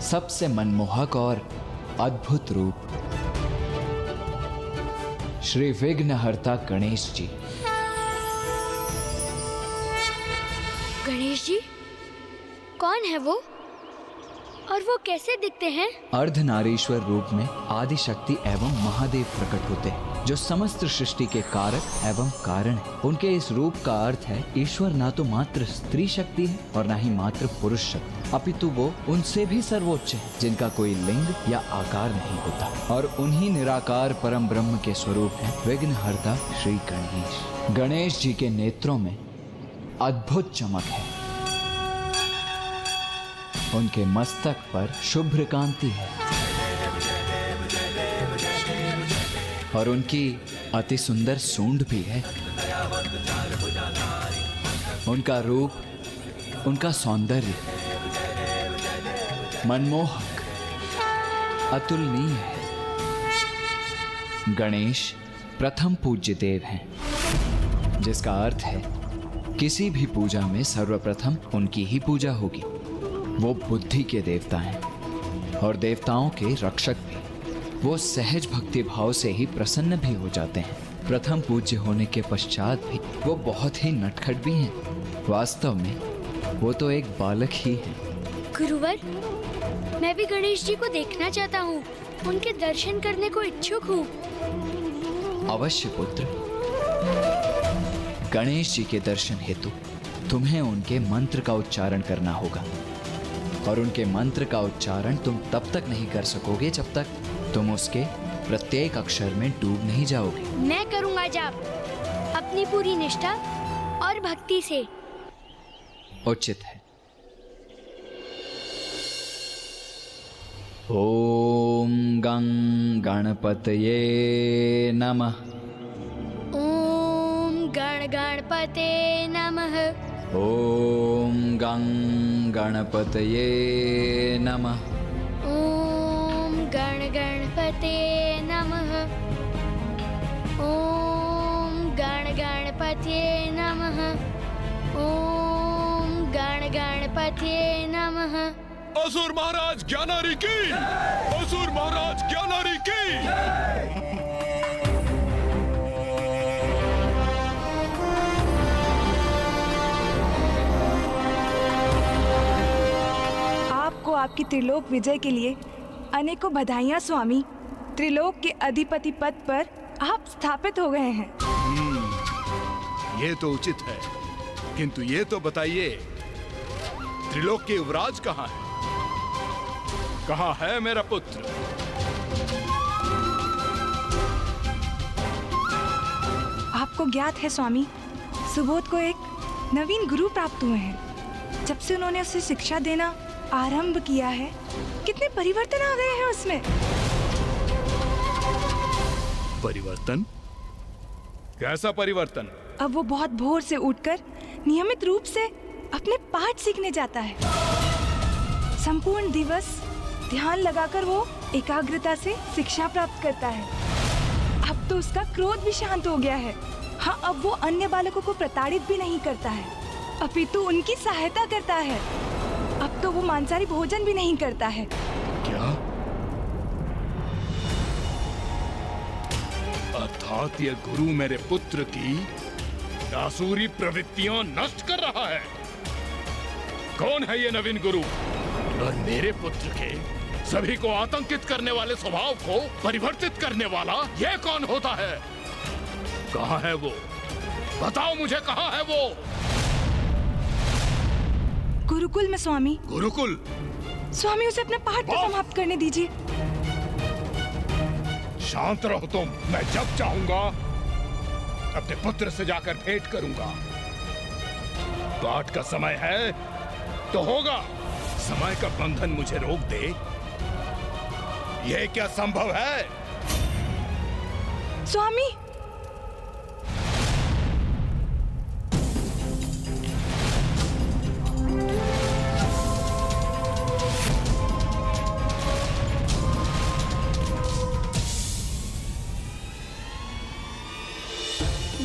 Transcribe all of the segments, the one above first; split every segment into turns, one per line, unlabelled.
सबसे मनमोहक और अद्भुत रूप श्री विघ्नहर्ता गणेश जी।
गणेश जी? कौन है वो और वो कैसे दिखते हैं?
अर्धनारीश्वर रूप में आदि शक्ति एवं महादेव प्रकट होते हैं, जो समस्त सृष्टि के कारक एवं कारण है। उनके इस रूप का अर्थ है ईश्वर ना तो मात्र स्त्री शक्ति है और ना ही मात्र पुरुष शक्ति, अपितु वो उनसे भी सर्वोच्च है, जिनका कोई लिंग या आकार नहीं होता, और उन्हीं निराकार परम ब्रह्म के स्वरूप है विघ्नहर्ता श्री गणेश। गणेश जी के नेत्रों में अद्भुत चमक है, उनके मस्तक पर शुभ्र कांति है और उनकी अति सुंदर सूंड भी है। उनका रूप, उनका सौंदर्य मनमोहक, अतुलनीय है। गणेश प्रथम पूज्य देव हैं, जिसका अर्थ है किसी भी पूजा में सर्वप्रथम उनकी ही पूजा होगी। वो बुद्धि के देवता हैं और देवताओं के रक्षक भी। वो सहज भक्ति भाव से ही प्रसन्न भी हो जाते हैं। प्रथम पूज्य होने के पश्चात भी वो बहुत ही नटखट भी हैं। वास्तव में वो तो एक बालक ही है।
गुरुवर, मैं भी गणेश जी को देखना चाहता हूँ, उनके दर्शन करने को इच्छुक हूँ।
अवश्य पुत्र। गणेश जी के दर्शन हेतु तुम्हें उनके मंत्र का उच्चारण करना होगा, और उनके मंत्र का उच्चारण तुम तब तक नहीं कर सकोगे जब तक तुम उसके प्रत्येक अक्षर में डूब नहीं जाओगे।
मैं करूंगा जाप, अपनी पूरी निष्ठा और भक्ति से।
उचित है। ओम गं गणपतये नमः।
ओम गणपते नमः।
ओम गं गणपतये नमः।
ओम गणपते नमः। ओम गणपते नमः। ओम गणपते नमः।
असुर महाराज ज्ञानारी की, असुर महाराज ज्ञानारी की।
आपको आपकी त्रिलोक विजय के लिए अनेकों बधाइयाँ स्वामी। त्रिलोक के अधिपति पद पर आप स्थापित हो गए हैं।
ये तो उचित है, किंतु ये तो बताइए, त्रिलोक के युवराज कहाँ है? कहाँ है मेरा पुत्र?
आपको ज्ञात है स्वामी, सुबोध को एक नवीन गुरु प्राप्त हुए हैं। जब से उन्होंने उसे शिक्षा देना आरंभ किया है, कितने परिवर्तन आ गए हैं उसमें।
परिवर्तन? कैसा परिवर्तन?
अब वो बहुत भोर से उठकर नियमित रूप से अपने पाठ सीखने जाता है। संपूर्ण दिवस ध्यान लगाकर वो एकाग्रता से शिक्षा प्राप्त करता है। अब तो उसका क्रोध भी शांत हो गया है। हाँ, अब वो अन्य बालकों को प्रताड़ित भी नहीं करता है, अपितु उनकी सहायता करता है। अब तो वो मांसाहारी भोजन भी नहीं करता है।
क्या? अर्थात ये गुरु मेरे पुत्र की आसुरी प्रवृत्तियां नष्ट कर रहा है। कौन है ये नवीन गुरु? और मेरे पुत्र के सभी को आतंकित करने वाले स्वभाव को परिवर्तित करने वाला ये कौन होता है? कहाँ है वो? बताओ मुझे, कहाँ है वो?
गुरुकुल में स्वामी।
गुरुकुल?
स्वामी, उसे अपने पाठ को समाप्त करने दीजिए।
शांत रहो तुम। मैं जब चाहूंगा अपने पुत्र से जाकर भेंट करूंगा। पाठ का समय है तो होगा। समय का बंधन मुझे रोक दे, यह क्या संभव है?
स्वामी,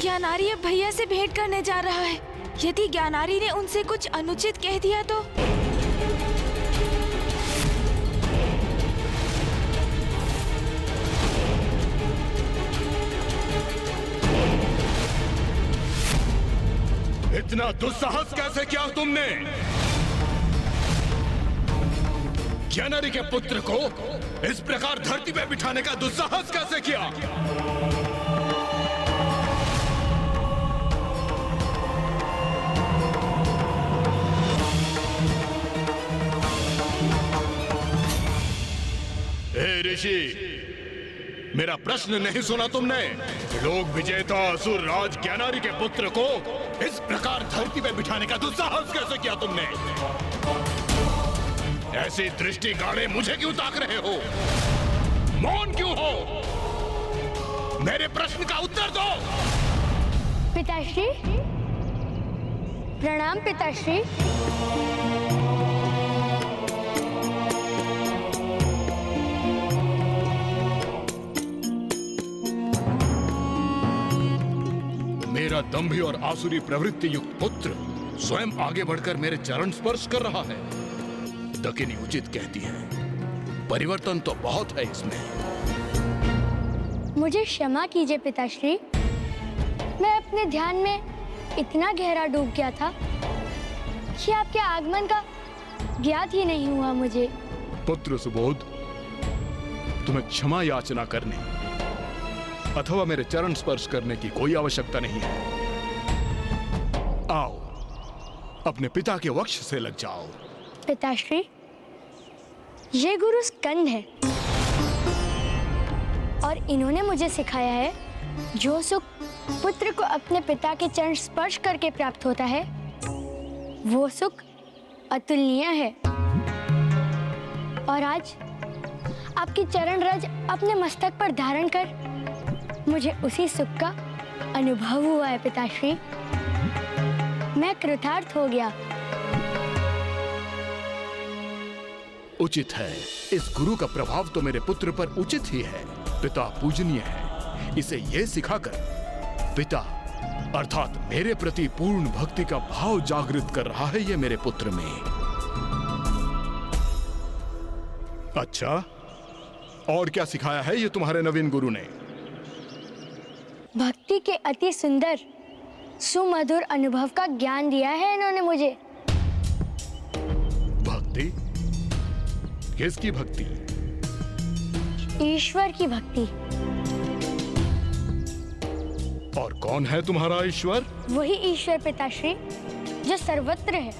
ज्ञानारी अब भैया से भेंट करने जा रहा है। यदि ज्ञानारी ने उनसे कुछ अनुचित कह दिया तो
इतना दुस्साहस कैसे किया तुमने? ज्ञानरी के पुत्र को इस प्रकार धरती पे बिठाने का दुस्साहस कैसे किया? हे ऋषि, मेरा प्रश्न नहीं सुना तुमने? लोक विजेता असुर राज ज्ञानारी के पुत्र को इस प्रकार धरती पे बिठाने का दुस्साहस कैसे किया तुमने? ऐसी दृष्टि गाड़े मुझे क्यों ताक रहे हो? मौन क्यों हो? मेरे प्रश्न का उत्तर दो।
पिताश्री, प्रणाम पिताश्री।
मेरा दंभी और आसुरी प्रवृत्ति युक्त पुत्र स्वयं आगे बढ़कर मेरे चरण स्पर्श कर रहा है। दकिनी उचित कहती है, परिवर्तन तो बहुत है इसमें।
मुझे क्षमा कीजिए पिताश्री, मैं अपने ध्यान में इतना गहरा डूब गया था कि आपके आगमन का ज्ञात ही नहीं हुआ मुझे।
पुत्र सुबोध, तुम्हें क्षमा याचना करने अथवा मेरे चरण स्पर्श करने की कोई आवश्यकता नहीं है। आओ, अपने पिता के वक्ष से लग जाओ।
पिताश्री, ये गुरु स्कंद है और इन्होंने मुझे सिखाया है जो सुख पुत्र को अपने पिता के चरण स्पर्श करके प्राप्त होता है वो सुख अतुलनीय है। और आज आपकी चरण रज अपने मस्तक पर धारण कर मुझे उसी सुख का अनुभव हुआ है पिताश्री। मैं कृतार्थ हो गया।
उचित है, इस गुरु का प्रभाव तो मेरे पुत्र पर उचित ही है। पिता पूजनीय है, इसे ये सिखाकर पिता अर्थात मेरे प्रति पूर्ण भक्ति का भाव जागृत कर रहा है ये मेरे पुत्र में। अच्छा, और क्या सिखाया है ये तुम्हारे नवीन गुरु ने?
भक्ति के अति सुंदर सुमधुर अनुभव का ज्ञान दिया है इन्होंने मुझे।
भक्ति? किसकी भक्ति?
ईश्वर की भक्ति।
और कौन है तुम्हारा ईश्वर?
वही ईश्वर पिताश्री जो सर्वत्र है,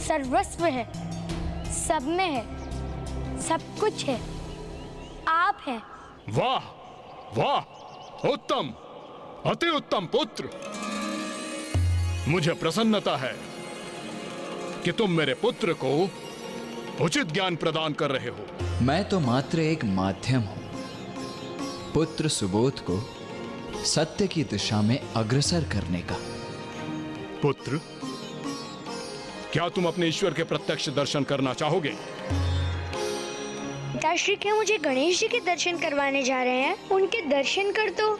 सर्वस्व है, सब में है, सब कुछ है, आप हैं।
वाह वाह, उत्तम, अति उत्तम पुत्र। मुझे प्रसन्नता है कि तुम मेरे पुत्र को उचित ज्ञान प्रदान कर रहे हो।
मैं तो मात्र एक माध्यम हूं पुत्र सुबोध को सत्य की दिशा में अग्रसर करने का।
पुत्र, क्या तुम अपने ईश्वर के प्रत्यक्ष दर्शन करना चाहोगे?
पिताश्री, क्या मुझे गणेश जी के दर्शन करवाने जा रहे हैं? उनके दर्शन कर तो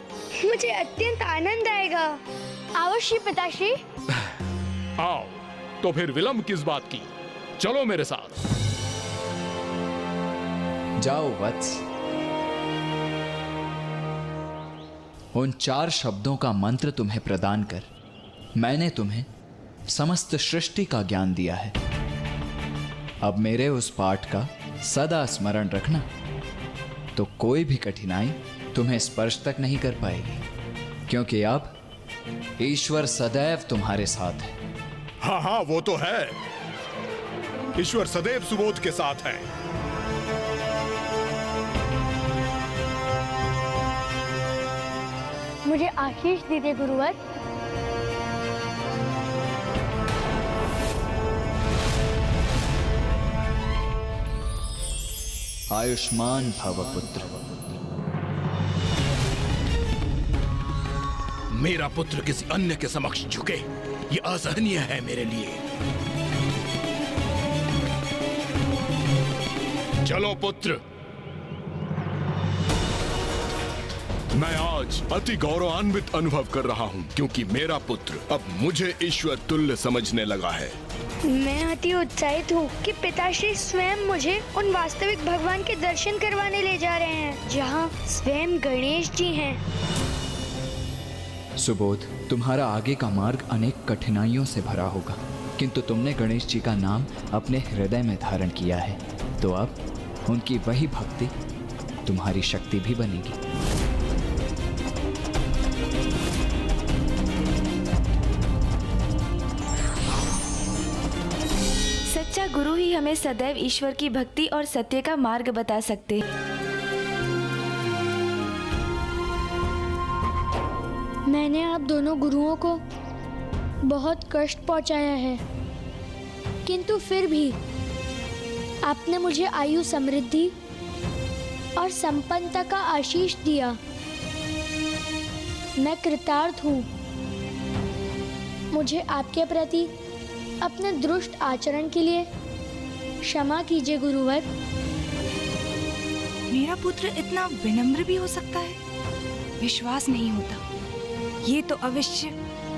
मुझे अत्यंत आनंद आएगा। अवश्य पिताश्री।
आओ, तो फिर विलंब किस बात की? चलो मेरे साथ।
जाओ वत्स। उन 4 शब्दों का मंत्र तुम्हें प्रदान कर मैंने तुम्हें समस्त सृष्टि का ज्ञान दिया है। अब मेरे उस पाठ का सदा स्मरण रखना, तो कोई भी कठिनाई तुम्हें स्पर्श तक नहीं कर पाएगी, क्योंकि अब ईश्वर सदैव तुम्हारे साथ है।
हाँ हाँ, वो तो है। ईश्वर सदैव सुबोध के साथ है।
मुझे आशीष दीजिए गुरुवर।
आयुष्मान भव पुत्र।
मेरा पुत्र किसी अन्य के समक्ष झुके, ये असहनीय है मेरे लिए। चलो पुत्र, मैं आज अति गौरवान्वित अनुभव कर रहा हूँ, क्योंकि मेरा पुत्र अब मुझे ईश्वर तुल्य समझने लगा है।
मैं अति उत्साहित हूँ कि पिताश्री स्वयं मुझे उन वास्तविक भगवान के दर्शन करवाने ले जा रहे हैं, जहाँ स्वयं गणेश जी हैं।
सुबोध, तुम्हारा आगे का मार्ग अनेक कठिनाइयों से भरा होगा, किंतु तुमने गणेश जी का नाम अपने हृदय में धारण किया है, तो अब उनकी वही भक्ति तुम्हारी शक्ति भी बनेगी।
सच्चा गुरु ही हमें सदैव ईश्वर की भक्ति और सत्य का मार्ग बता सकते हैं।
मैंने आप दोनों गुरुओं को बहुत कष्ट पहुंचाया है, किंतु फिर भी आपने मुझे आयु, समृद्धि और संपन्नता का आशीष दिया। मैं कृतार्थ हूँ। मुझे आपके प्रति अपने दुष्ट आचरण के लिए क्षमा कीजिए गुरुवर।
मेरा पुत्र इतना विनम्र भी हो सकता है? विश्वास नहीं होता। ये तो अवश्य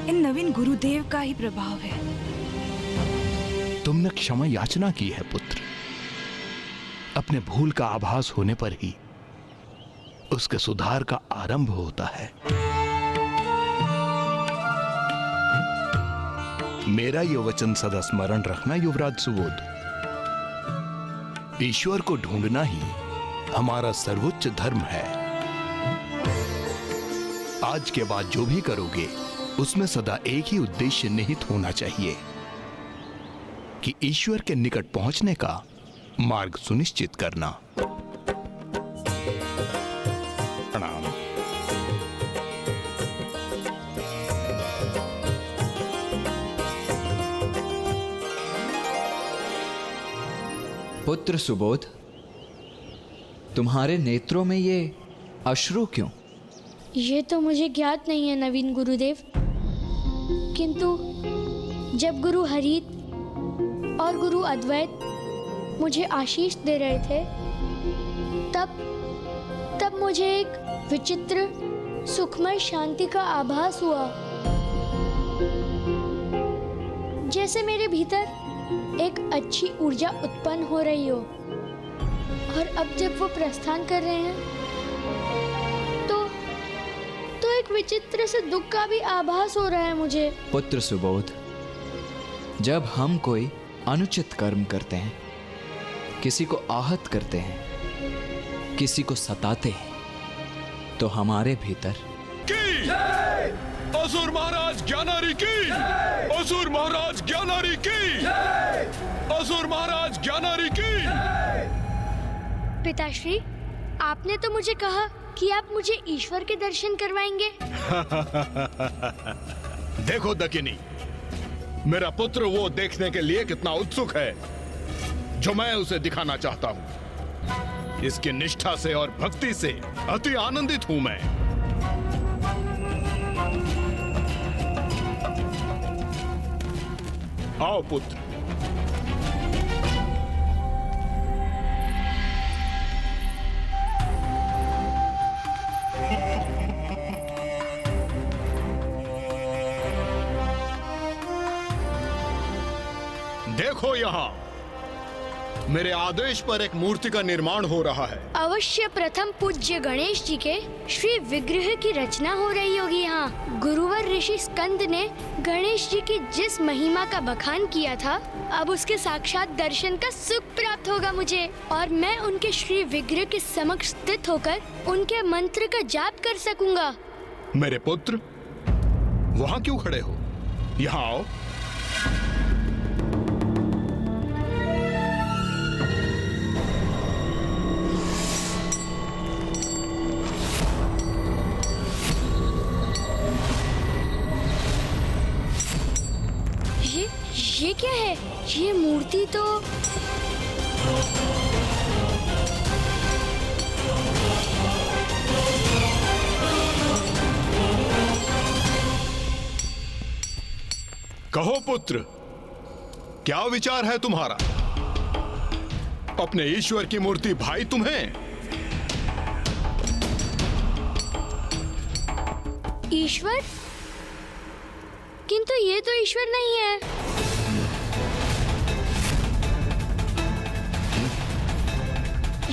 इन नवीन गुरुदेव का ही प्रभाव है।
तुमने क्षमा याचना की है पुत्र। अपने भूल का आभास होने पर ही उसके सुधार का आरंभ होता है। मेरा ये वचन सदा स्मरण रखना युवराज सुबोध। ईश्वर को ढूंढना ही हमारा सर्वोच्च धर्म है। आज के बाद जो भी करोगे उसमें सदा एक ही उद्देश्य निहित होना चाहिए कि ईश्वर के निकट पहुंचने का मार्ग सुनिश्चित करना। प्रणाम।
पुत्र सुबोध, तुम्हारे नेत्रों में ये अश्रु क्यों?
ये तो मुझे ज्ञात नहीं है नवीन गुरुदेव, किंतु जब गुरु हरित और गुरु अद्वैत मुझे आशीष दे रहे थे, तब मुझे एक विचित्र सुखमय शांति का आभास हुआ, जैसे मेरे भीतर एक अच्छी ऊर्जा उत्पन्न हो रही हो। और अब जब वो प्रस्थान कर रहे हैं तो एक विचित्र से दुख का भी आभास हो रहा है मुझे।
पुत्र सुबोध, जब हम कोई अनुचित कर्म करते हैं, किसी को आहत करते हैं, किसी को सताते हैं, तो हमारे भीतर
की असुर महाराज ज्ञानारी की, असुर महाराज ज्ञानारी की, असुर महाराज ज्ञानारी की।
पिताश्री, आपने तो मुझे कहा कि आप मुझे ईश्वर के दर्शन करवाएंगे।
देखो दकिनी, मेरा पुत्र वो देखने के लिए कितना उत्सुक है जो मैं उसे दिखाना चाहता हूँ। इसकी निष्ठा से और भक्ति से अति आनंदित हूं मैं। आओ पुत्र। देखो यहाँ, मेरे आदेश पर एक मूर्ति का निर्माण हो रहा है।
अवश्य प्रथम पूज्य गणेश जी के श्री विग्रह की रचना हो रही होगी यहाँ। गुरुवर ऋषि स्कंद ने गणेश जी की जिस महिमा का बखान किया था, अब उसके साक्षात दर्शन का सुख प्राप्त होगा मुझे, और मैं उनके श्री विग्रह के समक्ष स्थित होकर उनके मंत्र का जाप कर सकूंगा।
मेरे पुत्र, वहाँ क्यों खड़े हो? यहाँ आओ।
ये क्या है? ये मूर्ति तो
कहो पुत्र, क्या विचार है तुम्हारा? अपने ईश्वर की मूर्ति भाई तुम्हें?
ईश्वर? किंतु ये तो ईश्वर नहीं है।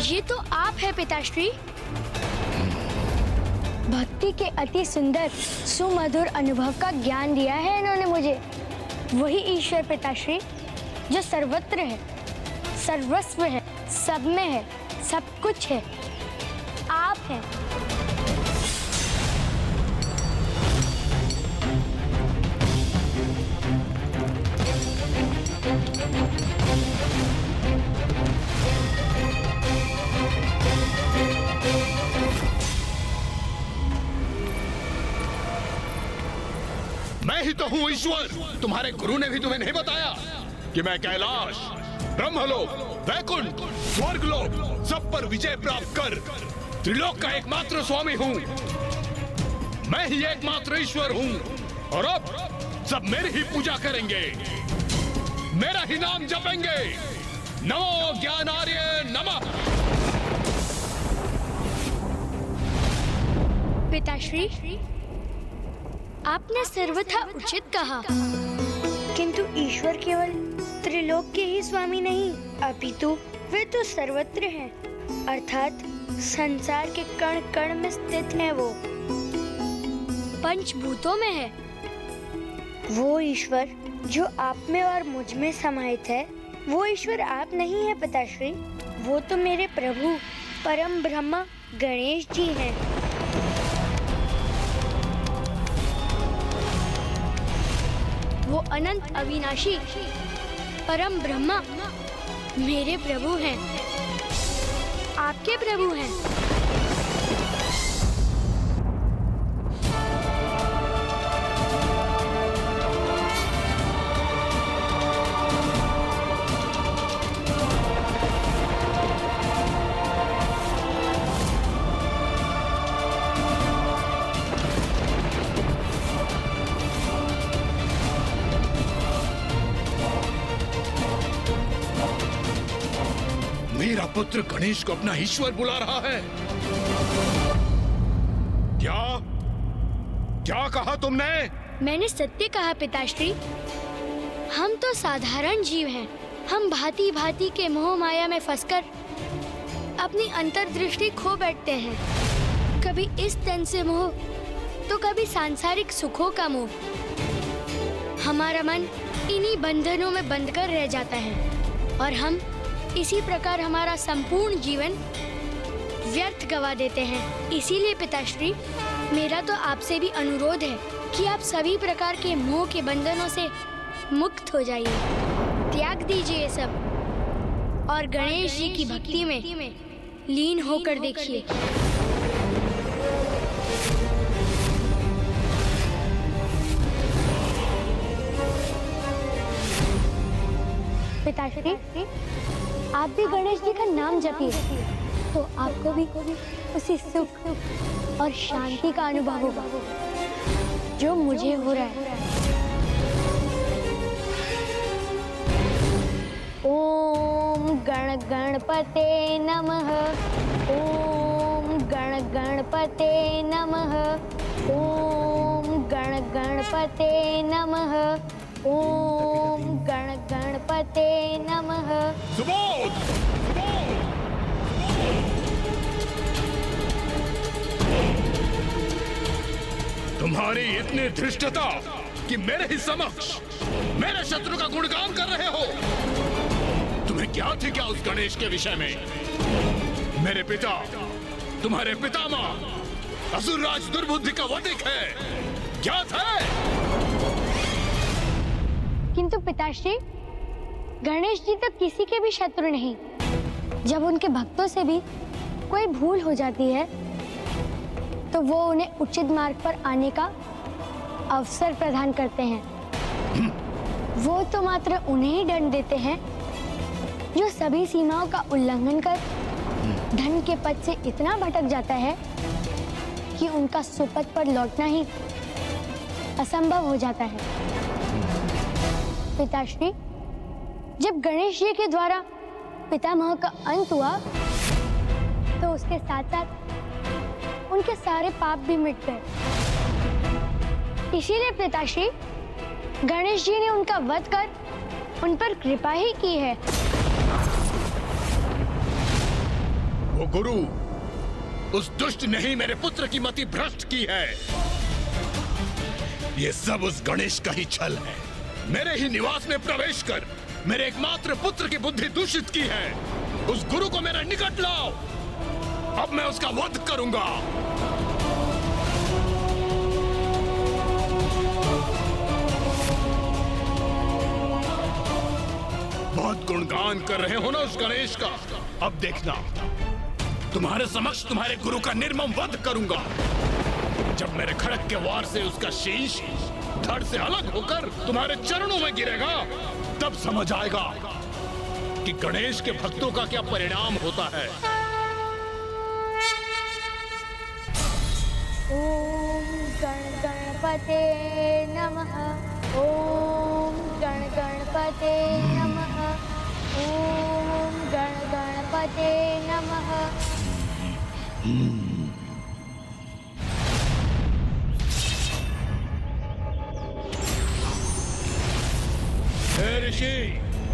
ये तो आप है पिताश्री। भक्ति के अति सुंदर सुमधुर अनुभव का ज्ञान दिया है इन्होंने मुझे। वही ईश्वर पिताश्री जो सर्वत्र है, सर्वस्व है, सब में है, सब कुछ है, आप हैं।
मैं ही तो हूँ ईश्वर। तुम्हारे गुरु ने भी तुम्हें नहीं बताया कि मैं कैलाश, ब्रह्मलोक, वैकुंठ, स्वर्गलोक सब पर विजय प्राप्त कर त्रिलोक का एकमात्र स्वामी हूँ। मैं ही एकमात्र ईश्वर हूँ और अब सब मेरी ही पूजा करेंगे, मेरा ही नाम जपेंगे। नमो ज्ञानार्य नमः।
पिताश्री, आपने सर्वथा उचित कहा, किंतु ईश्वर केवल त्रिलोक के ही स्वामी नहीं, अपितु वे तो सर्वत्र हैं, अर्थात संसार के कण कण में स्थित है। वो पंचभूतों में है। वो ईश्वर जो आप में और मुझ में समाहित है, वो ईश्वर आप नहीं है पिताश्री। वो तो मेरे प्रभु परम ब्रह्म गणेश जी हैं। वो अनंत अविनाशी परम ब्रह्मा मेरे प्रभु हैं, आपके प्रभु हैं।
मेरा पुत्र गणेश को अपना ईश्वर बुला रहा है। क्या क्या कहा तुमने?
मैंने सत्य कहा पिताश्री। हम तो साधारण जीव हैं। हम भांति भांति के मोह माया में फंसकर अपनी अंतर्दृष्टि खो बैठते हैं। कभी इस तन से मोह तो कभी सांसारिक सुखों का मोह। हमारा मन इन्हीं बंधनों में बंध कर रह जाता है और हम इसी प्रकार हमारा संपूर्ण जीवन व्यर्थ गवा देते हैं। इसीलिए पिताश्री, मेरा तो आपसे भी अनुरोध है कि आप सभी प्रकार के मोह के बंधनों से मुक्त हो जाइए, त्याग दीजिए ये सब और गणेश जी की भक्ति में लीन होकर देखिए। पिताश्री, आप भी गणेश जी का नाम जपिए तो आपको भी उसी सुख और शांति का अनुभव होगा जो मुझे हो रहा है। ओम गण गणपते नमः। ओम गण गणपते नमः। ओम गण गणपते नमः। ओम गण गणपते नमः।
सुबोध! तुम्हारी इतनी धृष्टता कि मेरे ही समक्ष मेरे शत्रु का गुणगान कर रहे हो। तुम्हें क्या थी क्या उस गणेश के विषय में? मेरे पिता, तुम्हारे पितामह असुरराज दुर्बुद्धि का वधिक है, ज्ञात है?
किंतु पिताश्री, गणेश जी तो किसी के भी शत्रु नहीं। जब उनके भक्तों से भी कोई भूल हो जाती है तो वो उन्हें उचित मार्ग पर आने का अवसर प्रदान करते हैं। वो तो मात्र उन्हें ही दंड देते हैं जो सभी सीमाओं का उल्लंघन कर धन के पद से इतना भटक जाता है कि उनका सुपथ पर लौटना ही असंभव हो जाता है। पिताश्री, जब गणेश जी के द्वारा पितामह का अंत हुआ तो उसके साथ साथ उनके सारे पाप भी मिट गए। इसीलिए पिताश्री, गणेश जी ने उनका वध कर उन पर कृपा ही की है।
वो गुरु उस दुष्ट ने ही मेरे पुत्र की मति भ्रष्ट की है। ये सब उस गणेश का ही छल है। मेरे ही निवास में प्रवेश कर मेरे एकमात्र पुत्र की बुद्धि दूषित की है। उस गुरु को मेरे निकट लाओ, अब मैं उसका वध करूंगा। बहुत गुणगान कर रहे हो ना उस गणेश का। अब देखना, तुम्हारे समक्ष तुम्हारे गुरु का निर्मम वध करूंगा। जब मेरे खड़क के वार से उसका शीश धड़ से अलग होकर तुम्हारे चरणों में गिरेगा, तब समझ आएगा कि गणेश के भक्तों का क्या परिणाम होता है।
ओम गण गणपते नमः। ओम गण गणपते नमः। ओम गण गणपते नमः।
हे ऋषि,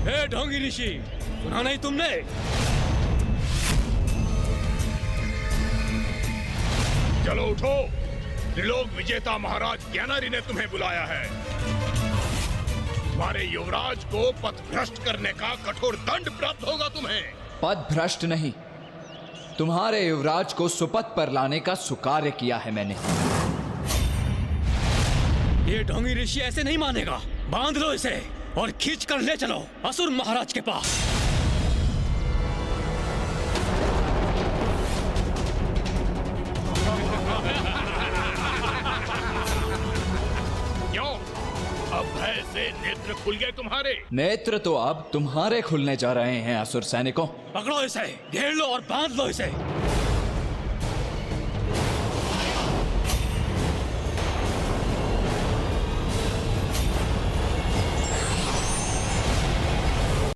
हे ढोंगी ऋषि, सुना नहीं तुमने? चलो उठो, त्रिलोक विजेता महाराज ज्ञानारी ने तुम्हें बुलाया है। तुम्हारे युवराज को पथ भ्रष्ट करने का कठोर दंड प्राप्त होगा तुम्हें।
पद भ्रष्ट नहीं, तुम्हारे युवराज को सुपथ पर लाने का सुकार्य किया है मैंने।
ये ढोंगी ऋषि ऐसे नहीं मानेगा। बांध लो इसे और खींच कर ले चलो असुर महाराज के पास।
क्यों? अब भय से नेत्र खुल गए तुम्हारे?
नेत्र तो अब तुम्हारे खुलने जा रहे हैं असुर सैनिकों।
पकड़ो इसे, घेर लो और बांध लो इसे।